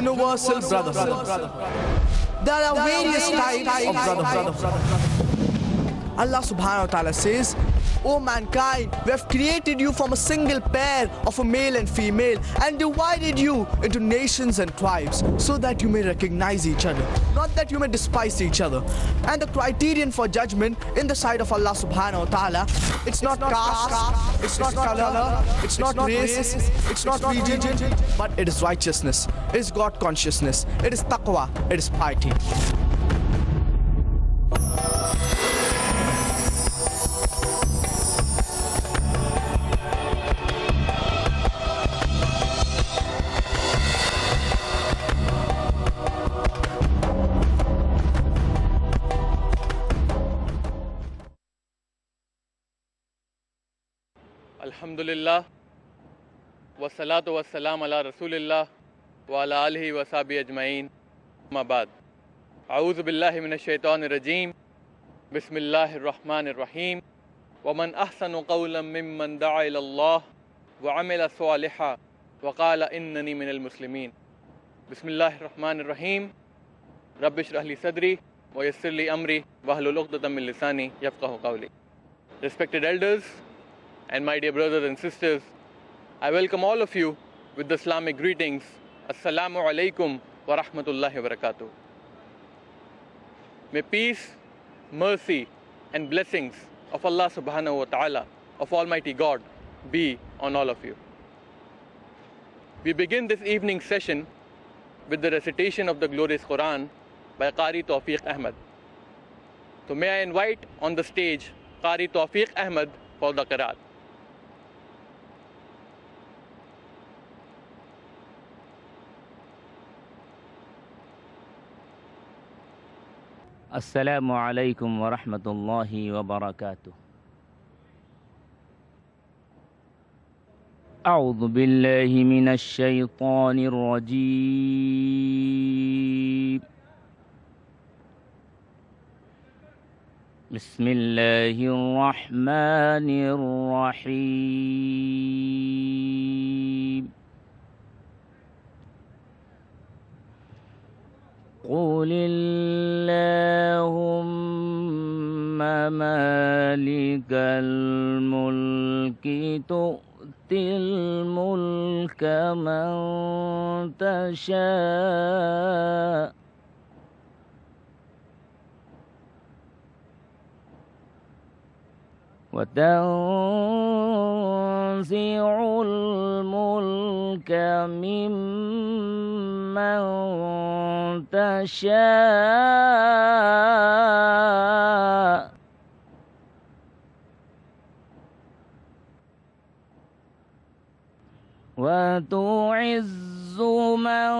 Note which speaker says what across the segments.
Speaker 1: universal brotherhood. There are various types of brotherhood. Allah subhanahu wa ta'ala says, O mankind, we have created you from a single pair of a male and female and divided you into nations and tribes so that you may recognize each other, not that you may despise each other. And the criterion for judgment in the sight of Allah subhanahu wa ta'ala, it's not caste, it's not color, it's not race, it's not region, but it is righteousness, it is God consciousness, it is taqwa, it is piety.
Speaker 2: Alhamdulillah, wa salatu wa salam ala Rasulillah wa ala alihi wa sahbihi ajma'in, amma ba'd. A'udhu billahi minash shaitanir rajeem, bismillahir rahmanir rahim, wa man ahsanu qawlan mimman da'a ila Allah wa amila salihan wa qala innani minal muslimin. Bismillahir rahmanir rahim, rabbi shrah li sadri wa yassir li amri wahlul 'uqdatam min lisani yafqahu qawli. Respected elders and my dear brothers and sisters, I welcome all of you with the Islamic greetings. Assalamu alaikum wa rahmatullahi wa barakatuh. May peace, mercy and blessings of Allah subhanahu wa ta'ala, of Almighty God, be on all of you. We begin this evening session with the recitation of the glorious Quran by Qari Tawfiq Ahmad. So may I invite on the stage Qari Tawfiq Ahmad for the Qiraat.
Speaker 3: السلام عليكم ورحمة الله وبركاته. أعوذ بالله من الشيطان الرجيم. بسم الله الرحمن الرحيم. قل اللهم مالك الملك تؤتي الملك من تشاء وتنزع الملك ممن تشاء وتعز من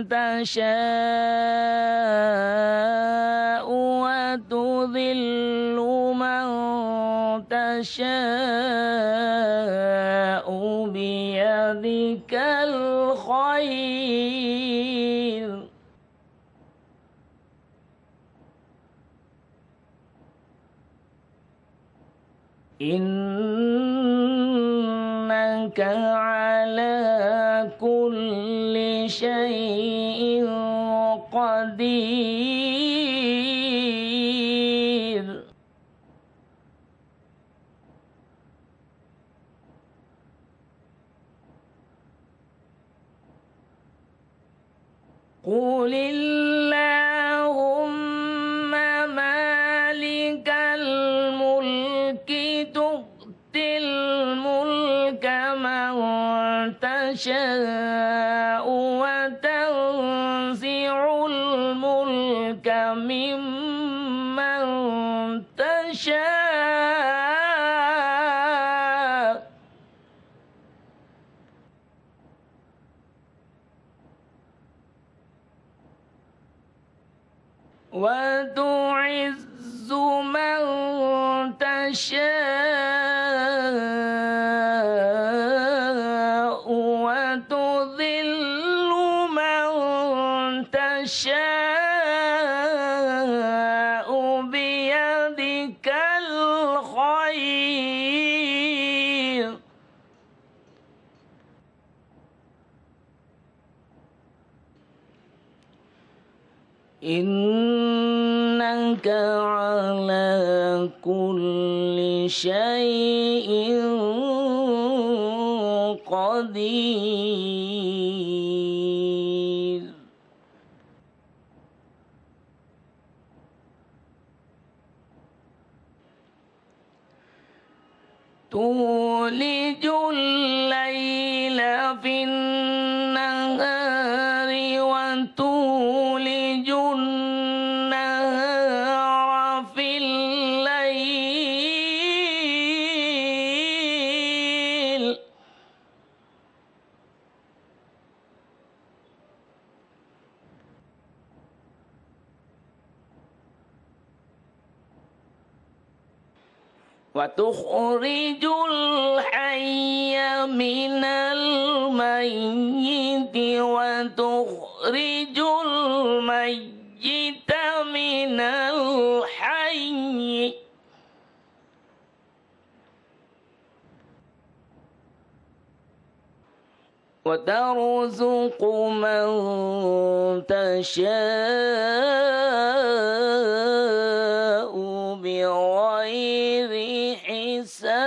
Speaker 3: تشاء وتذل من تشاء بيدك الخير إنك على كل شيء قدير قل اللهم مالك الملك تؤتي الملك من تشاء وتنزع الملك ممن تشاء وتعز من تشاء وتذل من تشاء بيدك الخير إنك على كل شيء قدير. تولج الليل في النهار وتولج النهار في الليل وتخرج الحي من الميت وتخرج الميت من الحي وترزق من تشاء بغير حساب.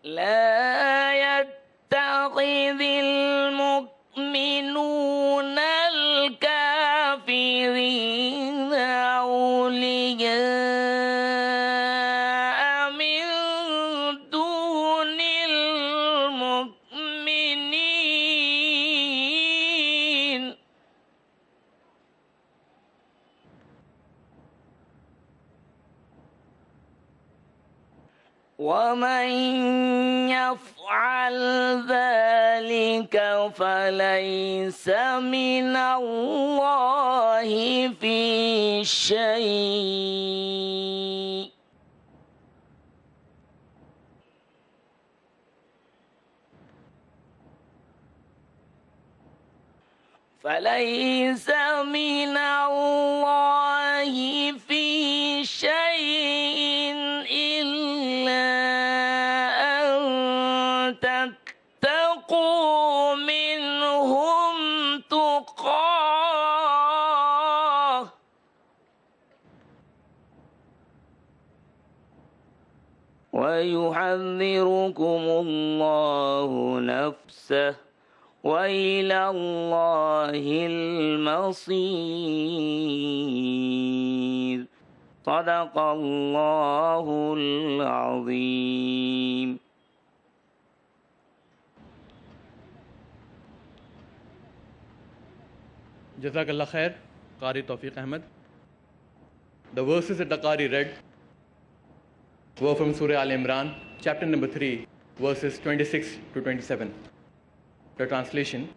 Speaker 3: لا يتخذ المؤمنون الكافرين أولياء من دون المؤمنين ومن يفعل ذلك فليس من الله في شيء. فليس من الله في شيء إلا أن تتقوا منهم تقاه ويحذركم الله نفسه وإلى الله المصير. صدق الله العظيم.
Speaker 2: Jazakallah khair, Qari Tawfiq Ahmed. The verses that the Qari read were from Surah Al Imran, chapter number 3, verses 26 to 27. The translation: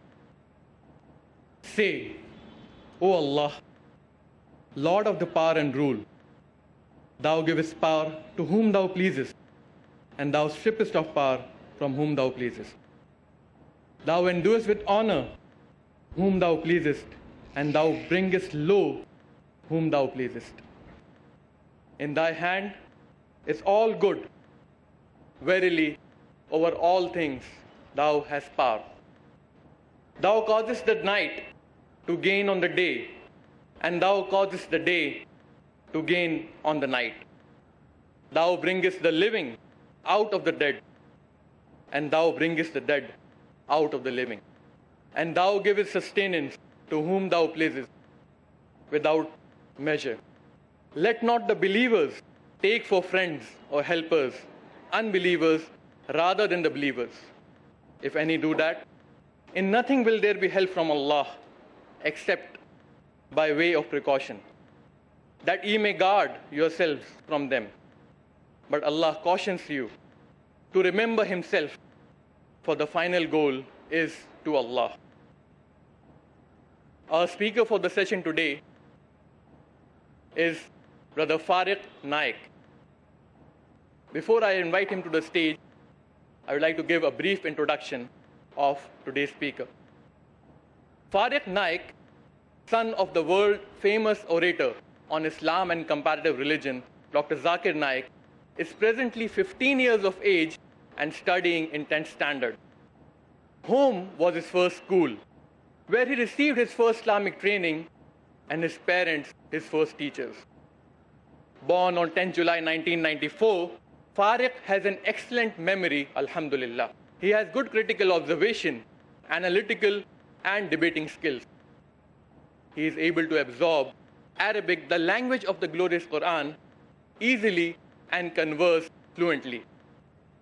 Speaker 2: Say, O Allah, Lord of the power and rule, Thou givest power to whom Thou pleasest, and Thou strippest of power from whom Thou pleasest. Thou enduest with honor whom Thou pleasest, and Thou bringest low whom Thou pleasest. In Thy hand is all good. Verily, over all things Thou hast power. Thou causest the night to gain on the day, and Thou causest the day to gain on the night. Thou bringest the living out of the dead, and Thou bringest the dead out of the living. And Thou givest sustenance to whom Thou pleasest, without measure. Let not the believers take for friends or helpers unbelievers rather than the believers. If any do that, in nothing will there be help from Allah except by way of precaution, that ye may guard yourselves from them. But Allah cautions you to remember Himself, for the final goal is to Allah. Our speaker for the session today is Brother Farik Naik. Before I invite him to the stage, I would like to give a brief introduction of today's speaker. Farik Naik, son of the world-famous orator on Islam and comparative religion, Dr. Zakir Naik, is presently 15 years of age and studying in 10th standard. Home was his first school, where he received his first Islamic training and his parents his first teachers. Born on 10 July 1994, Farik has an excellent memory, alhamdulillah. He has good critical observation, analytical and debating skills. He is able to absorb Arabic, the language of the glorious Quran, easily and converse fluently.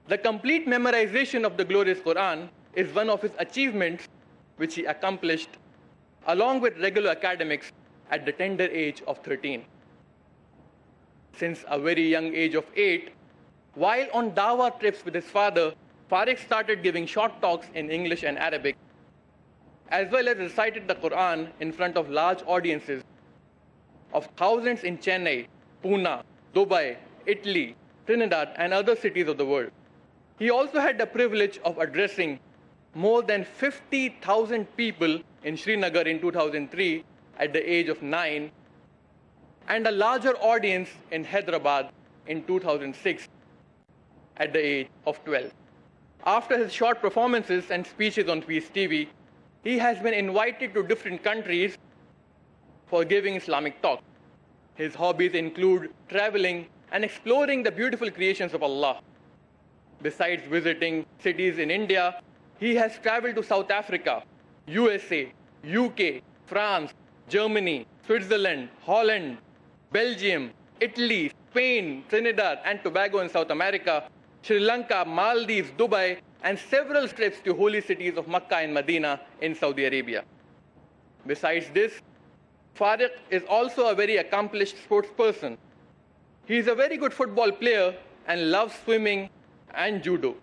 Speaker 2: The complete memorization of the glorious Quran is one of his achievements which he accomplished along with regular academics at the tender age of 13. Since a very young age of 8, while on dawah trips with his father, Farik started giving short talks in English and Arabic, as well as recited the Quran in front of large audiences of thousands in Chennai, Pune, Dubai, Italy, Trinidad, and other cities of the world. He also had the privilege of addressing more than 50,000 people in Srinagar in 2003 at the age of 9, and a larger audience in Hyderabad in 2006 at the age of 12. After his short performances and speeches on Peace TV, he has been invited to different countries for giving Islamic talks. His hobbies include traveling and exploring the beautiful creations of Allah. Besides visiting cities in India, he has traveled to South Africa, USA, UK, France, Germany, Switzerland, Holland, Belgium, Italy, Spain, Trinidad and Tobago in South America, Sri Lanka, Maldives, Dubai, and several trips to holy cities of Makkah and Medina in Saudi Arabia. Besides this, Farik is also a very accomplished sports person. He is a very good football player and loves swimming and judo.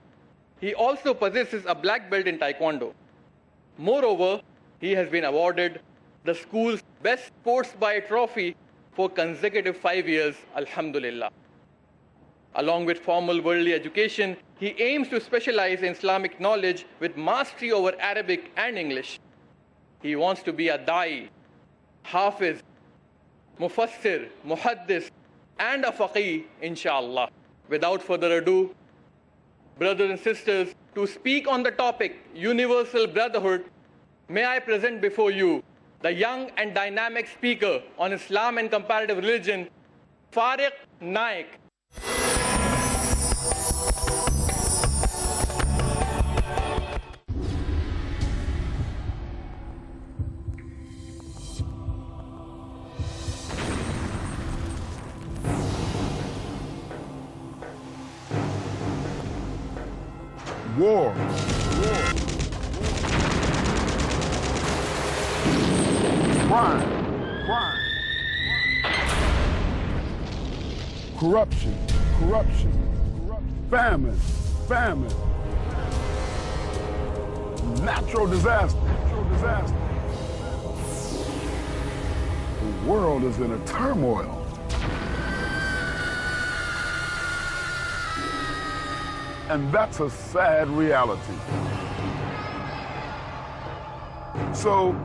Speaker 2: He also possesses a black belt in Taekwondo. Moreover, he has been awarded the school's Best Sports Buy trophy for consecutive 5 years, alhamdulillah. Along with formal worldly education, he aims to specialize in Islamic knowledge with mastery over Arabic and English. He wants to be a da'i, hafiz, mufassir, muhaddis, and a faqih, inshallah. Without further ado, brothers and sisters, to speak on the topic Universal Brotherhood, may I present before you the young and dynamic speaker on Islam and comparative religion, Farik Naik.
Speaker 4: War. Crime. Corruption. Famine. Natural disaster. The world is in a turmoil. And that's a sad reality. So,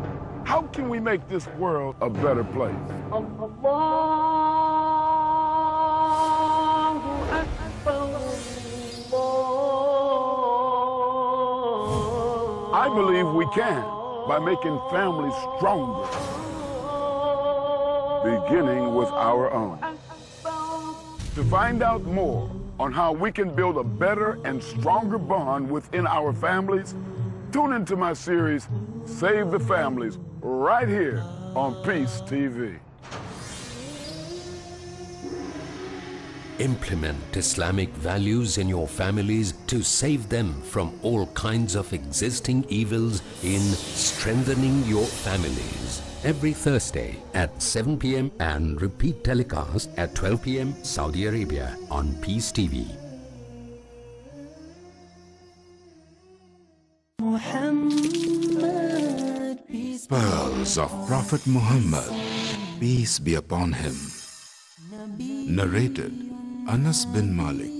Speaker 4: how can we make this world a better place? I believe we can by making families stronger, beginning with our own. To find out more on how we can build a better and stronger bond within our families, tune into my series, Save the Families, right here on Peace TV.
Speaker 5: Implement Islamic values in your families to save them from all kinds of existing evils in Strengthening Your Families. Every Thursday at 7 p.m. and repeat telecast at 12 p.m. Saudi Arabia on Peace TV.
Speaker 6: Pearls of Prophet Muhammad, peace be upon him. Narrated Anas bin Malik,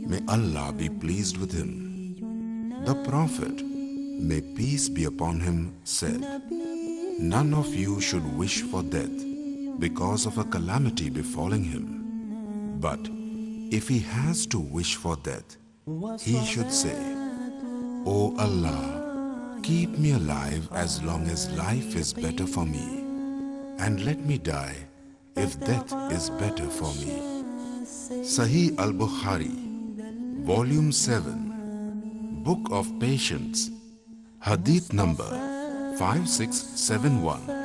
Speaker 6: may Allah be pleased with him. The Prophet, may peace be upon him, said, "None of you should wish for death because of a calamity befalling him, but If he has to wish for death, he should say, O Allah, keep me alive as long as life is better for me, and let me die if death is better for me. Sahih al-Bukhari, Volume 7, Book of Patience, Hadith number 5671.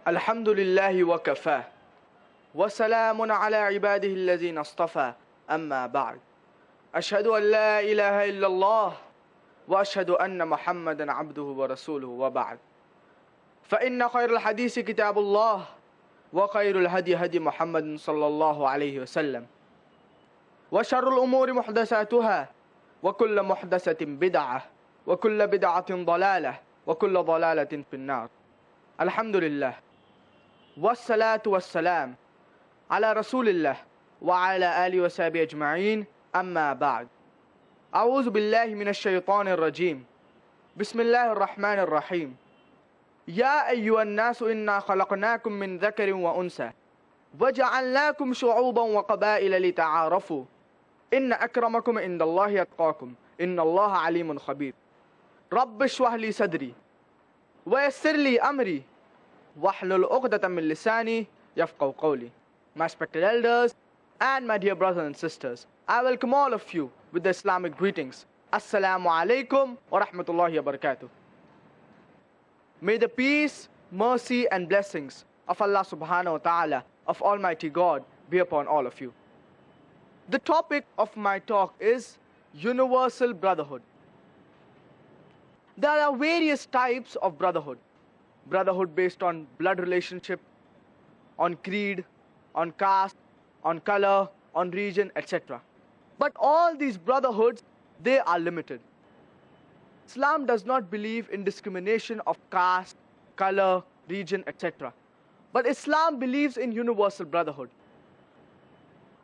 Speaker 1: الحمد لله وكفى وسلام على عباده الذين اصطفى أما بعد أشهد أن لا إله إلا الله وأشهد أن محمدا عبده ورسوله وبعد فإن خير الحديث كتاب الله وخير الهدي هدي محمد صلى الله عليه وسلم وشر الأمور محدثاتها وكل محدثة بدعة وكل بدعة ضلالة وكل ضلالة في النار. الحمد لله والصلاة والسلام على رسول الله وعلى آله وصحبه أجمعين. أما بعد أعوذ بالله من الشيطان الرجيم. بسم الله الرحمن الرحيم. يا أيها الناس إنا خلقناكم من ذكر وأنثى وجعلناكم شعوبا وقبائل لتعارفوا إن أكرمكم عند الله أتقاكم إن الله عليم خبير. رب اشرح لي صدري ويسر لي أمري واحلل عقدة من لساني يفقهوا قولي. My respected elders and my dear brothers and sisters, I welcome all of you with the Islamic greetings. Assalamu alaikum wa rahmatullahi wa barakatuh. May the peace, mercy and blessings of Allah subhanahu wa ta'ala, of Almighty God, be upon all of you. The topic of my talk is universal brotherhood. There are various types of brotherhood. Brotherhood based on blood relationship, on creed, on caste, on color, on region, etc. But all these brotherhoods, they are limited. Islam does not believe in discrimination of caste, color, region, etc. But Islam believes in universal brotherhood.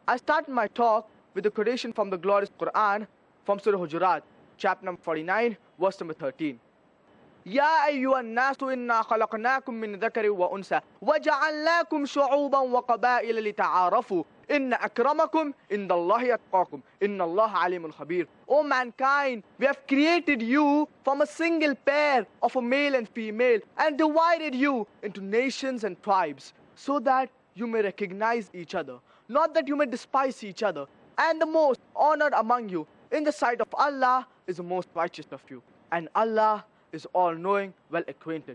Speaker 1: I start my talk with a quotation from the glorious Quran from Surah Hujurat, chapter number 49, verse number 13. يا أيها الناس إنا خلقناكم من ذكر وأنثى وجعلناكم شعوبا وقبائل لتعارفوا إن أكرمكم عند الله أتقاكم إن الله عليم خبير. O mankind, we have created you from a single pair of a male and female and divided you into nations and tribes so that you may recognize each other, not that you may despise each other. And the most honored among you in the sight of Allah is the most righteous of you. And Allah is all-knowing, well-acquainted.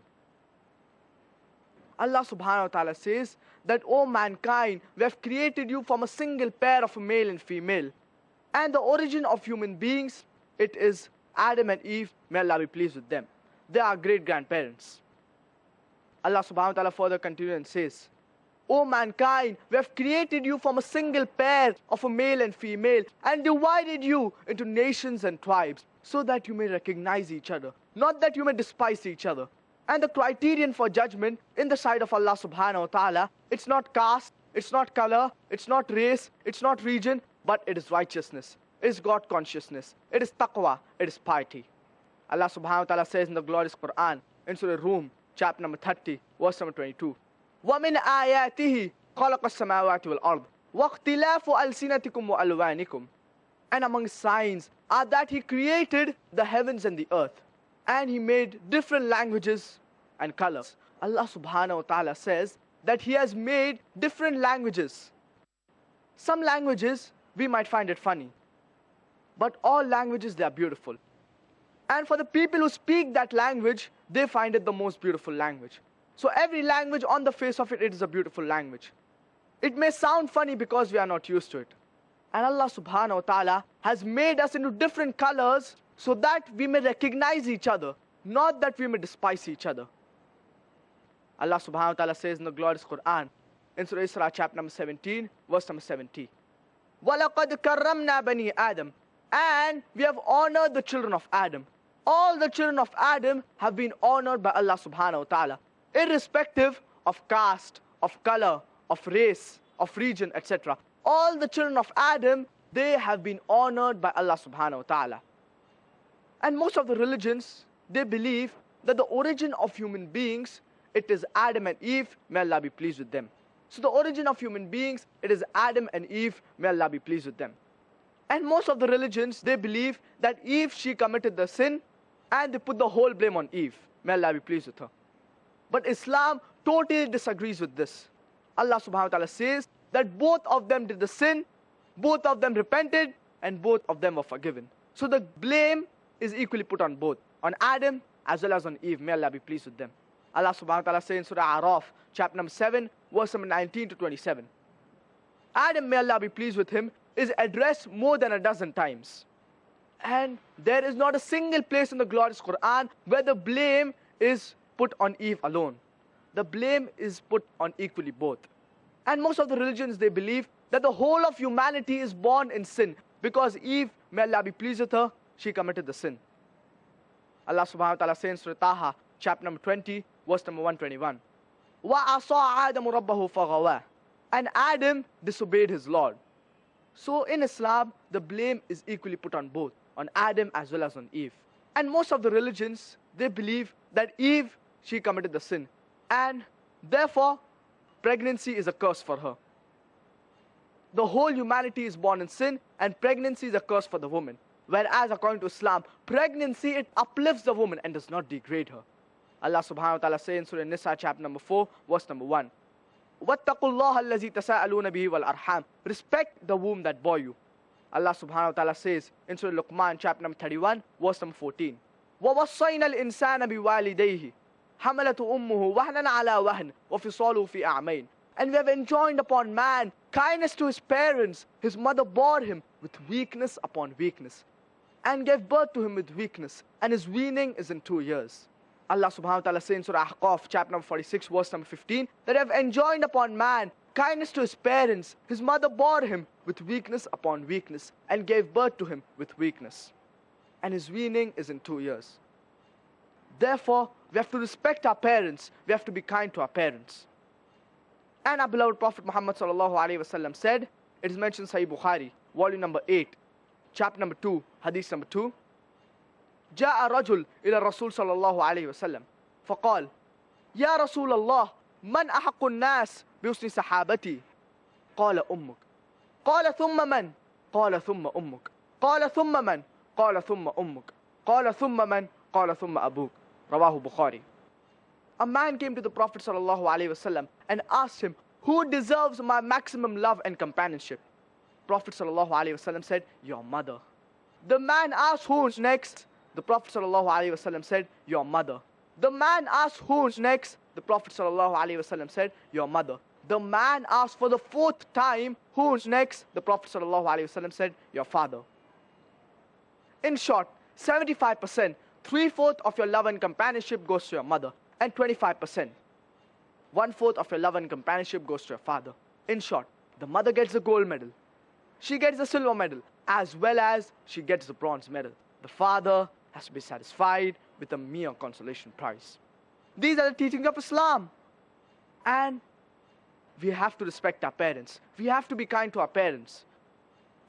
Speaker 1: Allah subhanahu wa ta'ala says that, O mankind, we have created you from a single pair of a male and female. And the origin of human beings, it is Adam and Eve, may Allah be pleased with them. They are great-grandparents. Allah subhanahu wa ta'ala further continues and says, O mankind, we have created you from a single pair of a male and female and divided you into nations and tribes so that you may recognize each other, not that you may despise each other. And the criterion for judgment in the sight of Allah subhanahu wa ta'ala, it's not caste, it's not color, it's not race, it's not region, but it is righteousness, it is God consciousness, it is taqwa, it is piety. Allah subhanahu wa ta'ala says in the glorious Quran, in Surah Rum, chapter number 30, verse number 22, وَمِنْ آيَاتِهِ خَلَقَ السَّمَاوَاتِ وَالْأَرْضِ وَاخْتِلَافُ أَلْسِنَتِكُمْ وَأَلْوَانِكُمْ. And among signs are that He created the heavens and the earth, and He made different languages and colors. Allah subhanahu wa ta'ala says that He has made different languages. Some languages, we might find it funny, but all languages, they are beautiful. And for the people who speak that language, they find it the most beautiful language. So every language on the face of it, it is a beautiful language. It may sound funny because we are not used to it. And Allah subhanahu wa ta'ala has made us into different colors so that we may recognize each other, not that we may despise each other. Allah subhanahu wa ta'ala says in the glorious Quran, in Surah Isra, chapter number 17, verse number 70. وَلَقَدْ كَرَّمْنَا بَنِي Adam. And we have honored the children of Adam. All the children of Adam have been honored by Allah subhanahu wa ta'ala, irrespective of caste, of color, of race, of region, etc. All the children of Adam, they have been honored by Allah subhanahu wa ta'ala. And most of the religions, they believe that the origin of human beings, it is Adam and Eve, may Allah be pleased with them. So the origin of human beings, it is Adam and Eve, may Allah be pleased with them. And most of the religions, they believe that Eve, she committed the sin, and they put the whole blame on Eve. May Allah be pleased with her. But Islam totally disagrees with this. Allah subhanahu wa ta'ala says that both of them did the sin, both of them repented, and both of them were forgiven. So the blame is equally put on both, on Adam as well as on Eve. May Allah be pleased with them. Allah subhanahu wa ta'ala says in Surah Araf, chapter number 7, verse number 19 to 27. Adam, may Allah be pleased with him, is addressed more than a dozen times. And there is not a single place in the glorious Quran where the blame is put on Eve alone. The blame is put on equally both. And most of the religions, they believe that the whole of humanity is born in sin, because Eve, may Allah be pleased with her, she committed the sin. Allah subhanahu wa ta'ala says in Surah Taha, chapter number 20, verse number 121. وَعَصَىٰ آدَمُ رَبَّهُ فَغَوَىٰ. And Adam disobeyed his Lord. So in Islam, the blame is equally put on both, on Adam as well as on Eve. And most of the religions, they believe that Eve, she committed the sin. And therefore, pregnancy is a curse for her. The whole humanity is born in sin, and pregnancy is a curse for the woman. Whereas according to Islam, pregnancy, it uplifts the woman and does not degrade her. Allah subhanahu wa ta'ala says in Surah Nisa, chapter number 4, verse number 1. وَاتَّقُوا اللَّهَ الَّذِي تَسَاءَلُونَ بِهِ وَالْأَرْحَامِ. Respect the womb that bore you. Allah subhanahu wa ta'ala says in Surah Luqman, chapter number 31, verse number 14. وَوَصَّيْنَا الْإِنسَانَ بِوَالِدَيْهِ حَمَلَةُ أُمُّهُ وَهْنًا عَلَى وَهْنٍ وَفِصَالُهُ فِي أَعْمَيْنِ. And we have enjoined upon man kindness to his parents. His mother bore him with weakness upon weakness, and gave birth to him with weakness, and his weaning is in 2 years. Allah subhanahu wa ta'ala says in Surah Ahqaf, chapter number 46, verse number 15, that I have enjoined upon man kindness to his parents. His mother bore him with weakness upon weakness, and gave birth to him with weakness, and his weaning is in 2 years. Therefore, we have to respect our parents. We have to be kind to our parents. And our beloved Prophet Muhammad sallallahu alaihi wasallam said, it is mentioned in Sahih Bukhari, volume number 8, chapter number 2, hadith number 2. جاء رجل إلى الرسول صلى الله عليه وسلم فقال يا رسول الله من أحق الناس بحسن صحابتي؟ قال أمك. قال ثم من؟ قال ثم أمك. قال ثم من؟ قال ثم أمك. قال ثم من؟ قال ثم أبوك. رواه Bukhari. A man came to the Prophet sallallahu alaihi wasallam and asked him, who deserves my maximum love and companionship? Prophet sallallahu alaihi wasallam said, your mother. The man asked, who's next? The Prophet sallallahu alaihi wasallam said, your mother. The man asked, who's next? The Prophet sallallahu alaihi wasallam said, your mother. The man asked for the 4th time, who's next? The Prophet sallallahu alaihi wasallam said, your father. In short, 75%, 3/4 of your love and companionship goes to your mother, and 25%, 1/4 of your love and companionship goes to your father. In short, the mother gets the gold medal, she gets the silver medal, as well as she gets the bronze medal. The father has to be satisfied with a mere consolation prize. These are the teachings of Islam. And we have to respect our parents. We have to be kind to our parents.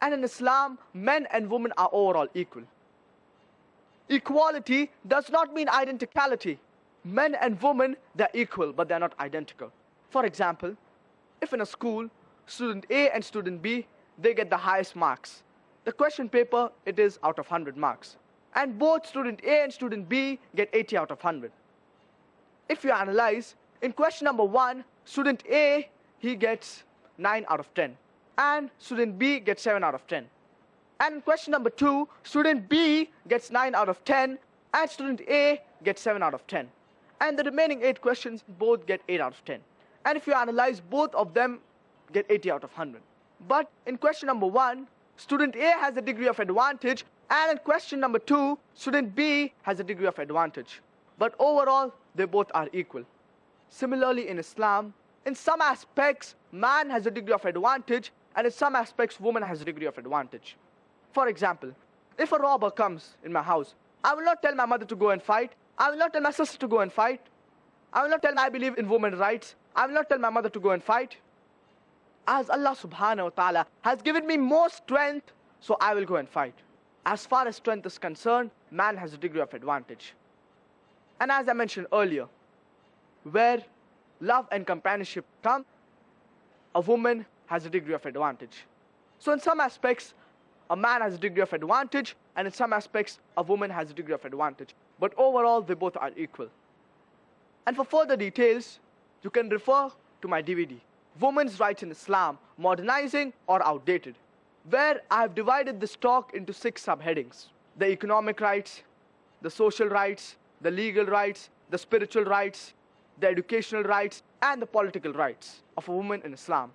Speaker 1: And in Islam, men and women are overall equal. Equality does not mean identicality. Men and women, they're equal, but they're not identical. For example, if in a school, student A and student B, they get the highest marks. The question paper, it is out of 100 marks. And both student A and student B get 80 out of 100. If you analyze, in question number 1, student A, he gets 9 out of 10. And student B gets 7 out of 10. And in question number 2, student B gets 9 out of 10, and student A gets 7 out of 10. And the remaining 8 questions both get 8 out of 10. And if you analyze, both of them get 80 out of 100. But in question number 1, student A has a degree of advantage, and in question number 2, student B has a degree of advantage. But overall, they both are equal. Similarly, in Islam, in some aspects, man has a degree of advantage, and in some aspects, woman has a degree of advantage. For example, if a robber comes in my house, I will not tell my mother to go and fight. I will not tell my sister to go and fight. I will not tell I believe in women's rights. I will not tell my mother to go and fight. As Allah subhanahu wa ta'ala has given me more strength, so I will go and fight. As far as strength is concerned, man has a degree of advantage. And as I mentioned earlier, where love and companionship come, a woman has a degree of advantage. So in some aspects, a man has a degree of advantage, and in some aspects, a woman has a degree of advantage. But overall, they both are equal. And for further details, you can refer to my DVD, Women's Rights in Islam, Modernizing or Outdated, where I have divided this talk into 6 subheadings: the economic rights, the social rights, the legal rights, the spiritual rights, the educational rights, and the political rights of a woman in Islam.